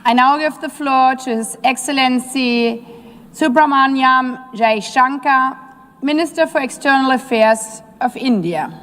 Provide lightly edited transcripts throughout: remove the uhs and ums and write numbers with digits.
I now give the floor to His Excellency Subramaniam Jaishankar, Minister for External Affairs of India.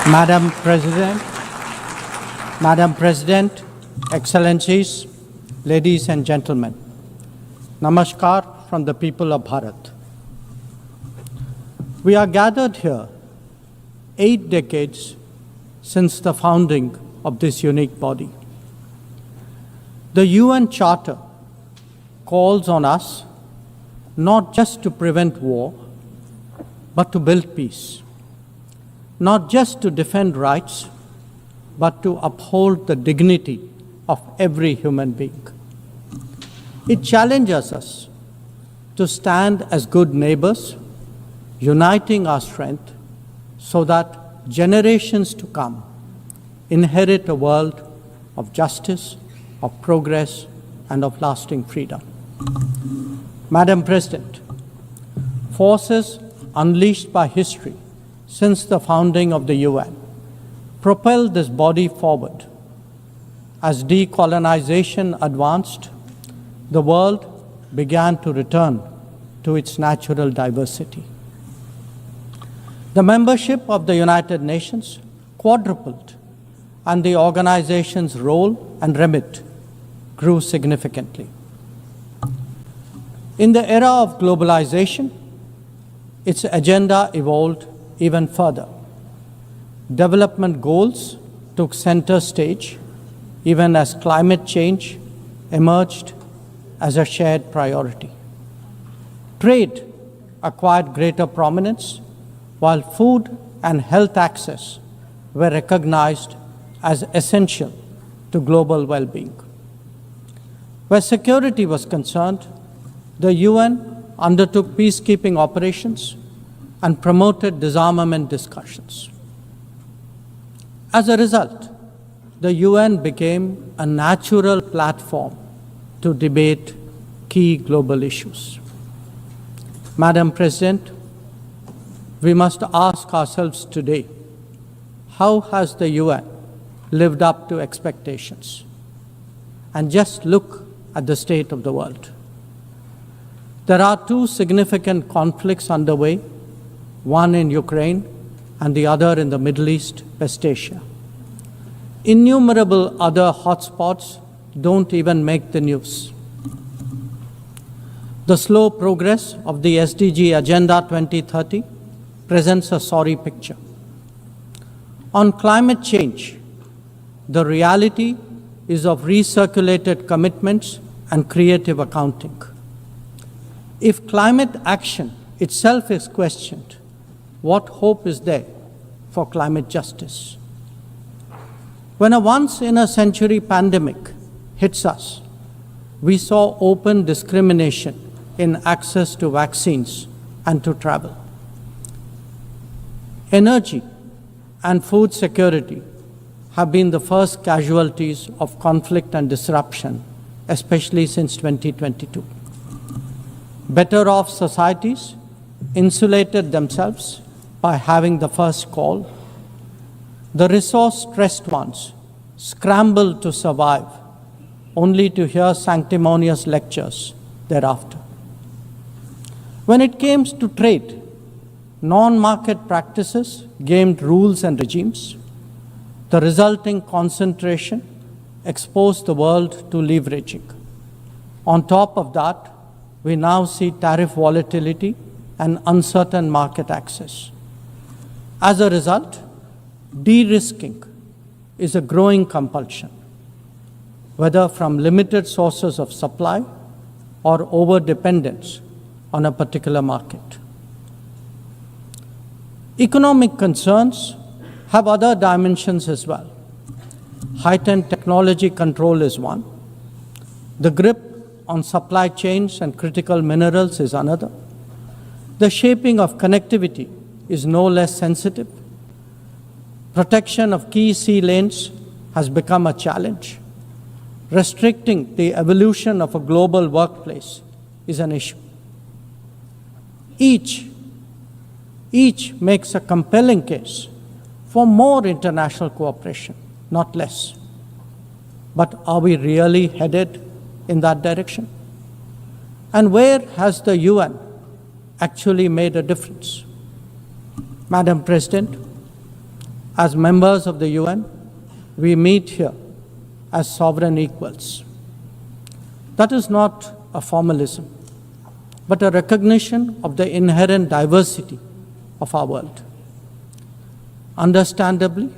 Madam President, Excellencies, ladies and gentlemen, Namaskar from the people of Bharat. We are gathered here 8 decades since the founding of this unique body. The UN Charter calls on us not just to prevent war, but to build peace. Not just to defend rights, but to uphold the dignity of every human being. It challenges us to stand as good neighbors, uniting our strength so that generations to come inherit a world of justice, of progress, and of lasting freedom. Madam President, forces unleashed by history since the founding of the UN propelled this body forward. As decolonization advanced, the world began to return to its natural diversity. The membership of the United Nations quadrupled, and the organization's role and remit grew significantly. In the era of globalization, its agenda evolved even further. Development goals took center stage, even as climate change emerged as a shared priority. Trade acquired greater prominence, while food and health access were recognized as essential to global well-being. Where security was concerned, the UN undertook peacekeeping operations and promoted disarmament discussions. As a result, the UN became a natural platform to debate key global issues. Madam President, we must ask ourselves today, how has the UN lived up to expectations? And just look at the state of the world. There are 2 significant conflicts underway, one in Ukraine and the other in the Middle East, West Asia. Innumerable other hotspots don't even make the news. The slow progress of the SDG Agenda 2030 presents a sorry picture. On climate change, the reality is of recirculated commitments and creative accounting. If climate action itself is questioned, what hope is there for climate justice? When a once-in-a-century pandemic hits us, we saw open discrimination in access to vaccines and to travel. Energy and food security have been the first casualties of conflict and disruption, especially since 2022. Better off societies insulated themselves by having the first call. The resource-stressed ones scrambled to survive, only to hear sanctimonious lectures thereafter. When it came to trade, non-market practices gamed rules and regimes. The resulting concentration exposed the world to leveraging. On top of that, we now see tariff volatility and uncertain market access. As a result, de-risking is a growing compulsion, whether from limited sources of supply or over-dependence on a particular market. Economic concerns have other dimensions as well. Heightened technology control is one. The grip on supply chains and critical minerals is another. The shaping of connectivity is no less sensitive. Protection of key sea lanes has become a challenge. restricting the evolution of a global workplace is an issue. Each makes a compelling case for more international cooperation, not less. But are we really headed in that direction? And where has the UN actually made a difference? Madam President, as members of the UN, we meet here as sovereign equals. That is not a formalism, but a recognition of the inherent diversity of our world. Understandably,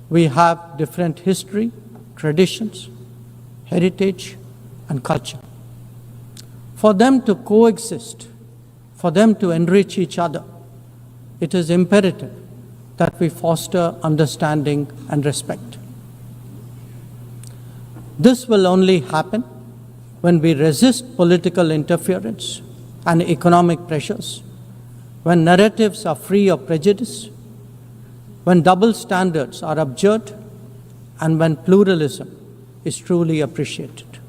we have different history, traditions, heritage, and culture. For them to coexist, for them to enrich each other, it is imperative that we foster understanding and respect. This will only happen when we resist political interference and economic pressures, when narratives are free of prejudice, when double standards are abjured, and when pluralism is truly appreciated.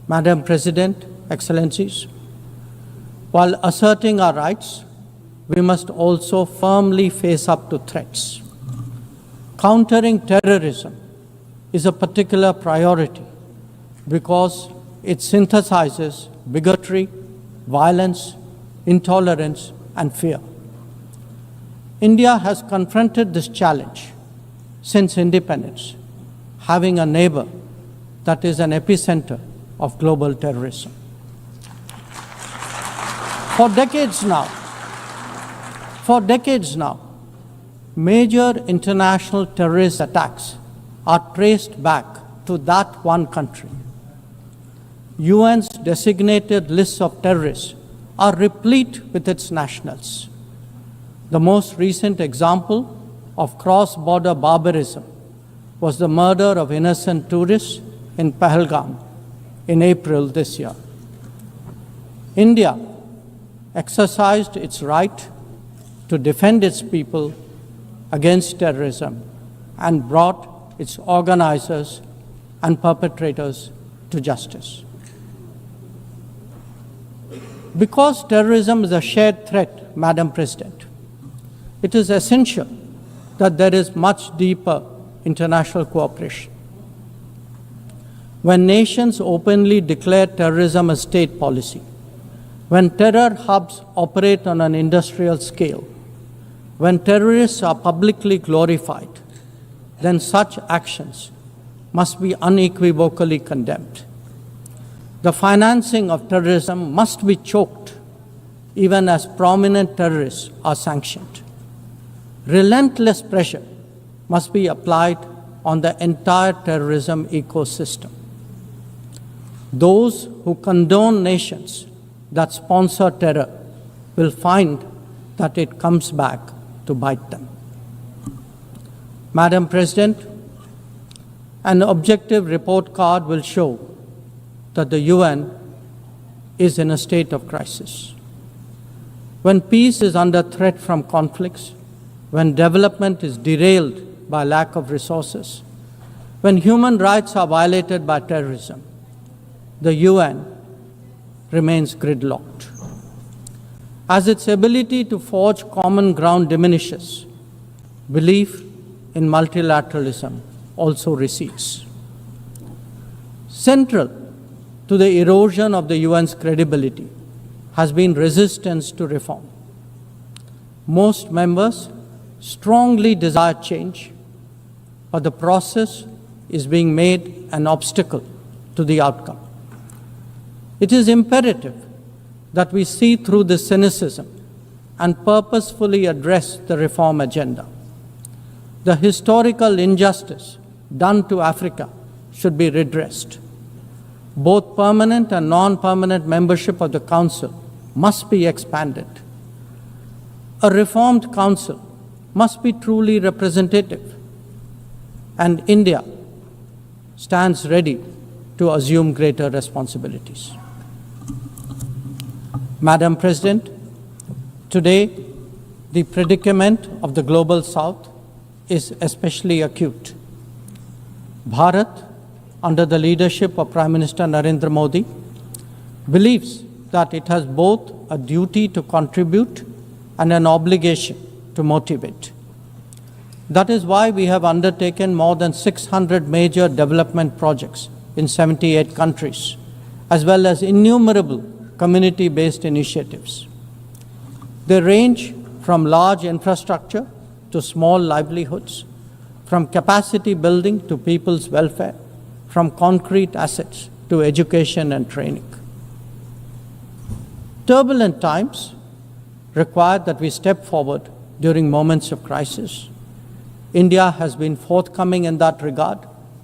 Madam President, Excellencies, while asserting our rights, we must also firmly face up to threats. Countering terrorism is a particular priority because it synthesizes bigotry, violence, intolerance, and fear. India has confronted this challenge since independence, having a neighbor that is an epicenter of global terrorism. For decades now, major international terrorist attacks are traced back to that one country. UN's designated lists of terrorists are replete with its nationals. The most recent example of cross-border barbarism was the murder of innocent tourists in Pahalgam in April this year. India exercised its right to defend its people against terrorism and brought its organizers and perpetrators to justice. Because terrorism is a shared threat, Madam President, it is essential that there is much deeper international cooperation. When nations openly declare terrorism a state policy, when terror hubs operate on an industrial scale, when terrorists are publicly glorified, then such actions must be unequivocally condemned. The financing of terrorism must be choked, even as prominent terrorists are sanctioned. Relentless pressure must be applied on the entire terrorism ecosystem. Those who condone nations that sponsor terror will find that it comes back to bite them. Madam President, an objective report card will show that the UN is in a state of crisis. When peace is under threat from conflicts, when development is derailed by lack of resources, when human rights are violated by terrorism, the UN remains gridlocked. As its ability to forge common ground diminishes, belief in multilateralism also recedes. Central to the erosion of the UN's credibility has been resistance to reform. Most members strongly desire change, but the process is being made an obstacle to the outcome. It is imperative that we see through this cynicism and purposefully address the reform agenda. The historical injustice done to Africa should be redressed. Both permanent and non-permanent membership of the Council must be expanded. A reformed Council must be truly representative, and India stands ready to assume greater responsibilities. Madam President, today the predicament of the Global South is especially acute. Bharat under the leadership of Prime Minister Narendra Modi, believes that it has both a duty to contribute and an obligation to motivate. That is why we have undertaken more than 600 major development projects in 78 countries, as well as innumerable community-based initiatives. They range from large infrastructure to small livelihoods, from capacity building to people's welfare, from concrete assets to education and training. Turbulent times require that we step forward during moments of crisis. India has been forthcoming in that regard,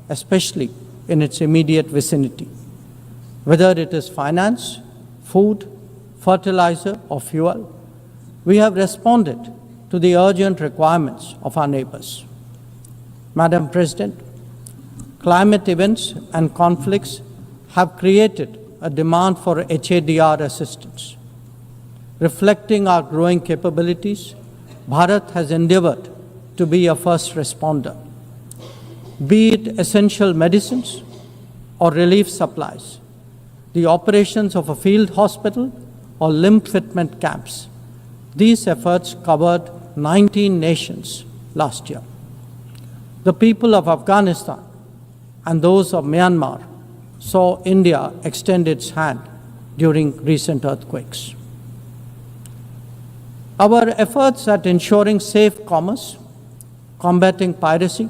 especially in its immediate vicinity. Whether it is finance, food, fertilizer, or fuel, we have responded to the urgent requirements of our neighbors. Madam President, climate events and conflicts have created a demand for HADR assistance. Reflecting our growing capabilities, Bharat has endeavored to be a first responder. Be it essential medicines or relief supplies, the operations of a field hospital or limb fitment camps, these efforts covered 19 nations last year. The people of Afghanistan and those of Myanmar saw India extend its hand during recent earthquakes. Our efforts at ensuring safe commerce, combating piracy,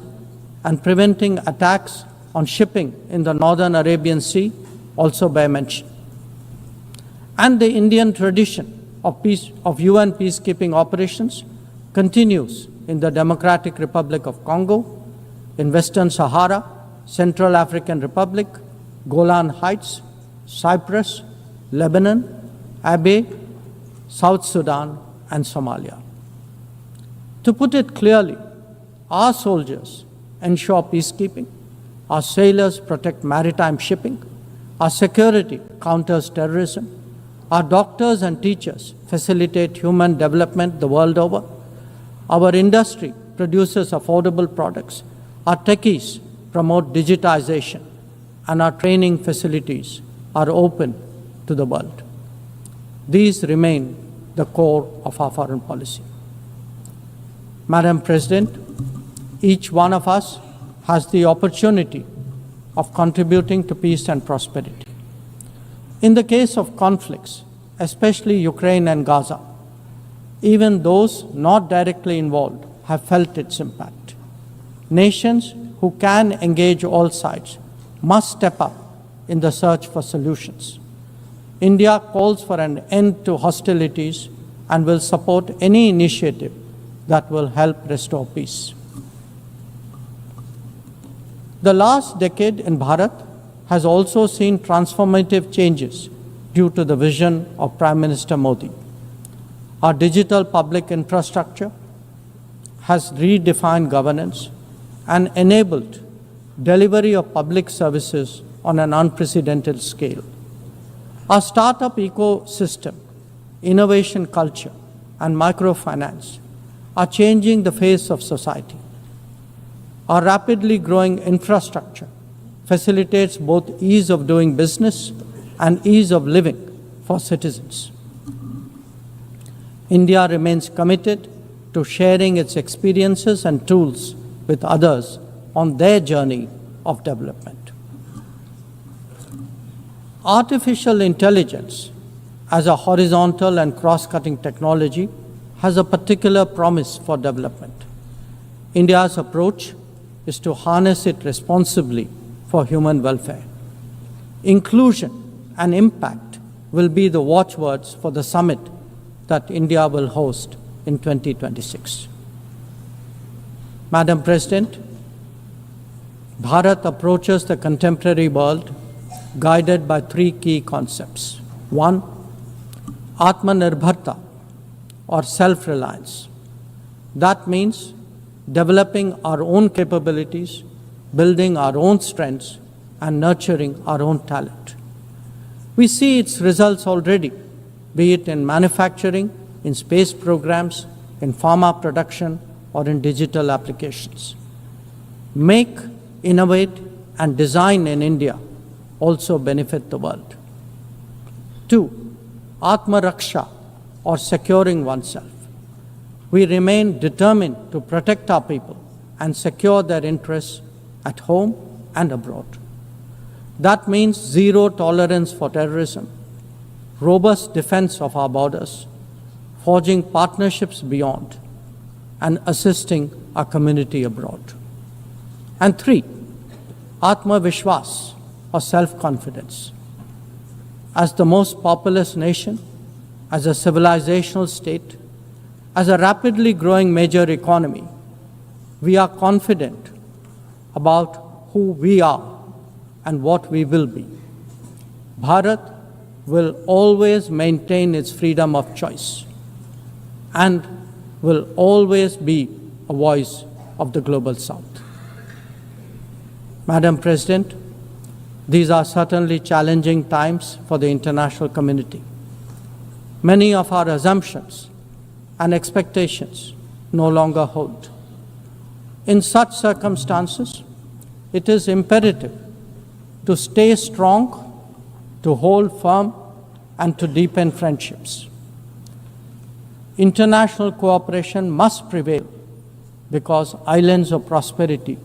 and preventing attacks on shipping in the Northern Arabian Sea also bear mention. And the Indian tradition of UN peacekeeping operations continues in the Democratic Republic of Congo, in Western Sahara, Central African Republic, Golan Heights, Cyprus, Lebanon, Abyei, South Sudan, and Somalia. To put it clearly, our soldiers ensure peacekeeping, our sailors protect maritime shipping, our security counters terrorism, our doctors and teachers facilitate human development the world over, our industry produces affordable products, our techies promote digitization, and our training facilities are open to the world. These remain the core of our foreign policy. Madam President, each one of us has the opportunity of contributing to peace and prosperity. In the case of conflicts, especially Ukraine and Gaza, even those not directly involved have felt its impact. Nations who can engage all sides must step up in the search for solutions. India calls for an end to hostilities and will support any initiative that will help restore peace. The last decade in Bharat has also seen transformative changes due to the vision of Prime Minister Modi. Our digital public infrastructure has redefined governance and enabled delivery of public services on an unprecedented scale. Our startup ecosystem, innovation culture, and microfinance are changing the face of society. Our rapidly growing infrastructure facilitates both ease of doing business and ease of living for citizens. India remains committed to sharing its experiences and tools with others on their journey of development. Artificial intelligence as a horizontal and cross-cutting technology has a particular promise for development. India's approach is to harness it responsibly for human welfare. Inclusion and impact will be the watchwords for the summit that India will host in 2026. Madam President, Bharat approaches the contemporary world guided by three key concepts. One, Atmanirbharta, or self-reliance. That means developing our own capabilities, building our own strengths, and nurturing our own talent. We see its results already, be it in manufacturing, in space programs, in pharma production, or in digital applications. Make, innovate, and design in India also benefit the world. 2. Atma Raksha, or securing oneself. We remain determined to protect our people and secure their interests at home and abroad. That means zero tolerance for terrorism, robust defense of our borders, forging partnerships beyond, and assisting our community abroad. And 3, Atma Vishwas, or self-confidence. As the most populous nation, as a civilizational state, as a rapidly growing major economy, we are confident about who we are and what we will be. Bharat will always maintain its freedom of choice and will always be a voice of the Global South. Madam President, these are certainly challenging times for the international community. Many of our assumptions and expectations no longer hold. In such circumstances, it is imperative to stay strong, to hold firm, and to deepen friendships. International cooperation must prevail because islands of prosperity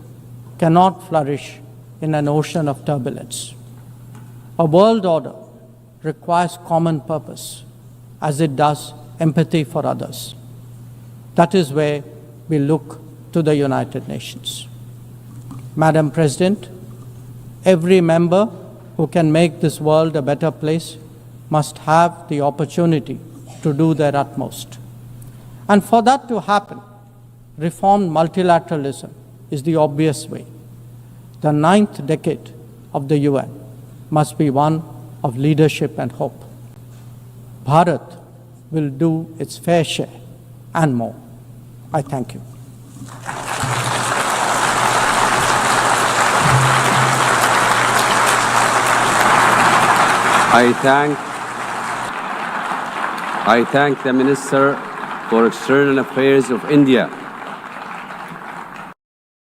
cannot flourish in an ocean of turbulence. A world order requires common purpose, as it does empathy for others. That is where we look to the United Nations. Madam President, every member who can make this world a better place must have the opportunity to do their utmost. And for that to happen, reformed multilateralism is the obvious way. The 9th decade of the UN must be one of leadership and hope. Bharat will do its fair share and more. I thank you. I thank the Minister for External Affairs of India,